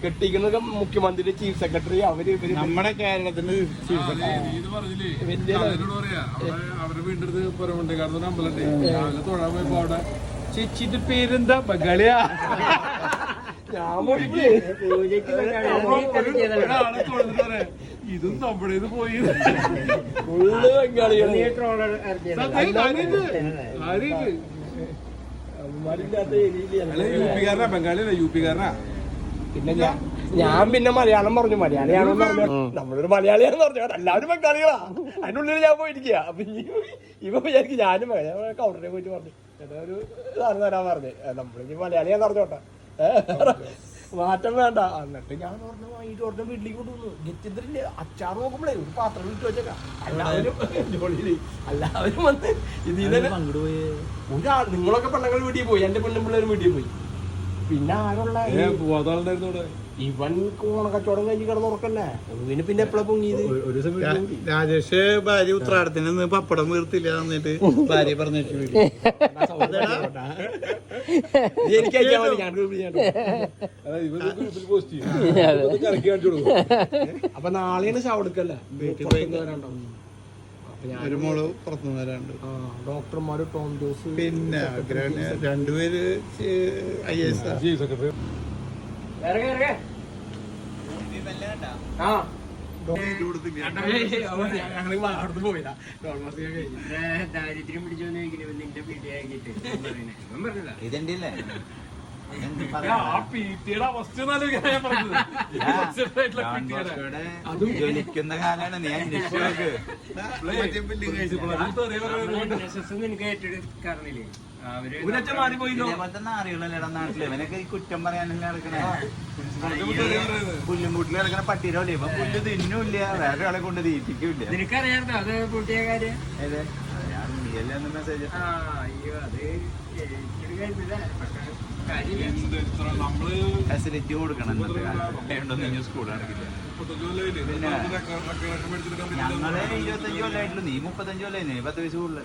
കെട്ടിക്കുന്നൊക്കെ മുഖ്യമന്ത്രി, chief secretary, അവര് നമ്മുടെ കേരളത്തിന്റെ ചീഫ് സെക്രട്ടറി അവരുടെ വീട്ടിൽ പുറമുണ്ട് അമ്പലണ്ട് രാവിലെ തൊഴാൻ പോയപ്പോ അവിടെ ചേച്ചിന്റെ പേരെന്താ ബംഗാളിയാ ഇതും നമ്മുടെ ഇത് പോയി യുപിക്കാരനാ, ബംഗാളിയല്ല യുപിക്കാരനാ. പിന്നെ ഞാൻ പിന്നെ മലയാളം പറഞ്ഞു, മലയാളിയാണെന്ന് പറഞ്ഞു. നമ്മളൊരു മലയാളിയാണെന്ന് പറഞ്ഞു, എല്ലാവരും ബംഗാളികളാ. അതിനുള്ളിൽ ഞാൻ പോയിരിക്കുക. അപ്പൊ ഇവ വിചാരിക്കും ഞാനും കൗണ്ടറിനെ പോയിട്ട് പറഞ്ഞു ഒരു സാധനം തരാൻ പറഞ്ഞു. നമ്മളിനി മലയാളിയാന്ന് പറഞ്ഞോട്ടെ, മാറ്റം വേണ്ട. എന്നിട്ട് ഞാൻ പറഞ്ഞു വാങ്ങിട്ട് പറഞ്ഞ വീട്ടിലേക്ക് കൊണ്ടുവന്നു. ഗെറ്റിന്ദ്രല്ലേ അച്ചാർ നോക്കുമ്പോഴേ ഒരു പാത്രം വിട്ടു വെച്ചേക്കാം. എല്ലാവരും വന്ന് ഇതിൽ ഒരാൾ, നിങ്ങളൊക്കെ പെണ്ണുങ്ങൾ വീട്ടിൽ പോയി, എന്റെ പെണ്ണും പിള്ളേരും വീട്ടിൽ പോയി. പിന്നെ ആരുള്ള ഇവൻ ഓണക്കച്ചവടം കഴിഞ്ഞ് കിടന്നുറക്കല്ലേ. ഇവന് പിന്നെ എപ്പോഴാ പൊങ്ങിയത്? രാജേഷ് ഭാര്യ ഉത്രാടത്തിന് പപ്പടം വീർത്തില്ല എന്നിട്ട് ഭാര്യ പറഞ്ഞു എനിക്ക് അയച്ചാൽ മതി, ഞാൻ അപ്പൊ നാളെയാണ് ഷവടുക്കല്ലേ. ഒരു മോള് പുറത്തുനിന്ന് വരാണ്ട്. ഡോക്ടർമാര് ടോം ജോസ്, പിന്നെ രണ്ടുപേര് IAS. ഇതെന്റെ ജനിക്കുന്ന കാലാണ് നീ അന്വേഷിച്ചോക്ക്. അറിയുള്ളല്ലേടാ നാട്ടില് ഇവനൊക്കെ ഈ കുറ്റം പറയാനല്ലേ നടക്കണേ. പുല്ലും കൂട്ടിൽ കിടക്കണ പട്ടീരല്ലേ. ഇപ്പൊ പുല്ല് തിന്നൂല്ല, വേറെ ആളെ കൊണ്ട് തീറ്റിക്കൂല്ല. നിനക്കറിയാമോ അത് കൂട്ടിയ കാര്യം? മെസ്സേജ് ഫെസിലിറ്റി കൊടുക്കണം. ഇന്നത്തെ കാലത്ത് സ്കൂൾ നടക്കില്ല. ഞങ്ങള് 25 കൊല്ലായിട്ടുള്ളൂ, നീ 35 കൊല്ലായിരുന്നു. 10 വയസ്സ് കൂടുതൽ.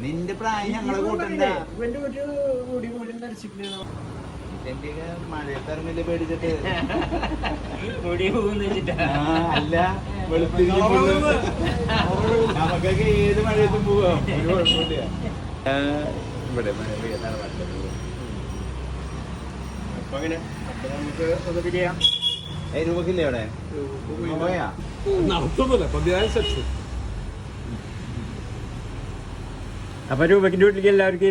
നിന്റെ പ്രായം ഞങ്ങളെ കൂട്ടണ്ട. മഴയത്തിറങ്ങില്ല പേടിച്ചിട്ട് അല്ല, നമുക്കൊക്കെ ഏത് മഴയത്തും പോവാം, ഒരു കുഴപ്പമില്ല. ഇവിടെ മഴ പെയ്യാനാണ് പറ്റുന്നത്. അപ്പൊ അങ്ങനെ നമുക്ക് ഒന്ന് പിരിയാം. രൂപക്കില്ലേ അവിടെ പോയാ അപ്പൊ രൂപക്കിന്റെ വീട്ടിലേക്ക് എല്ലാവർക്കും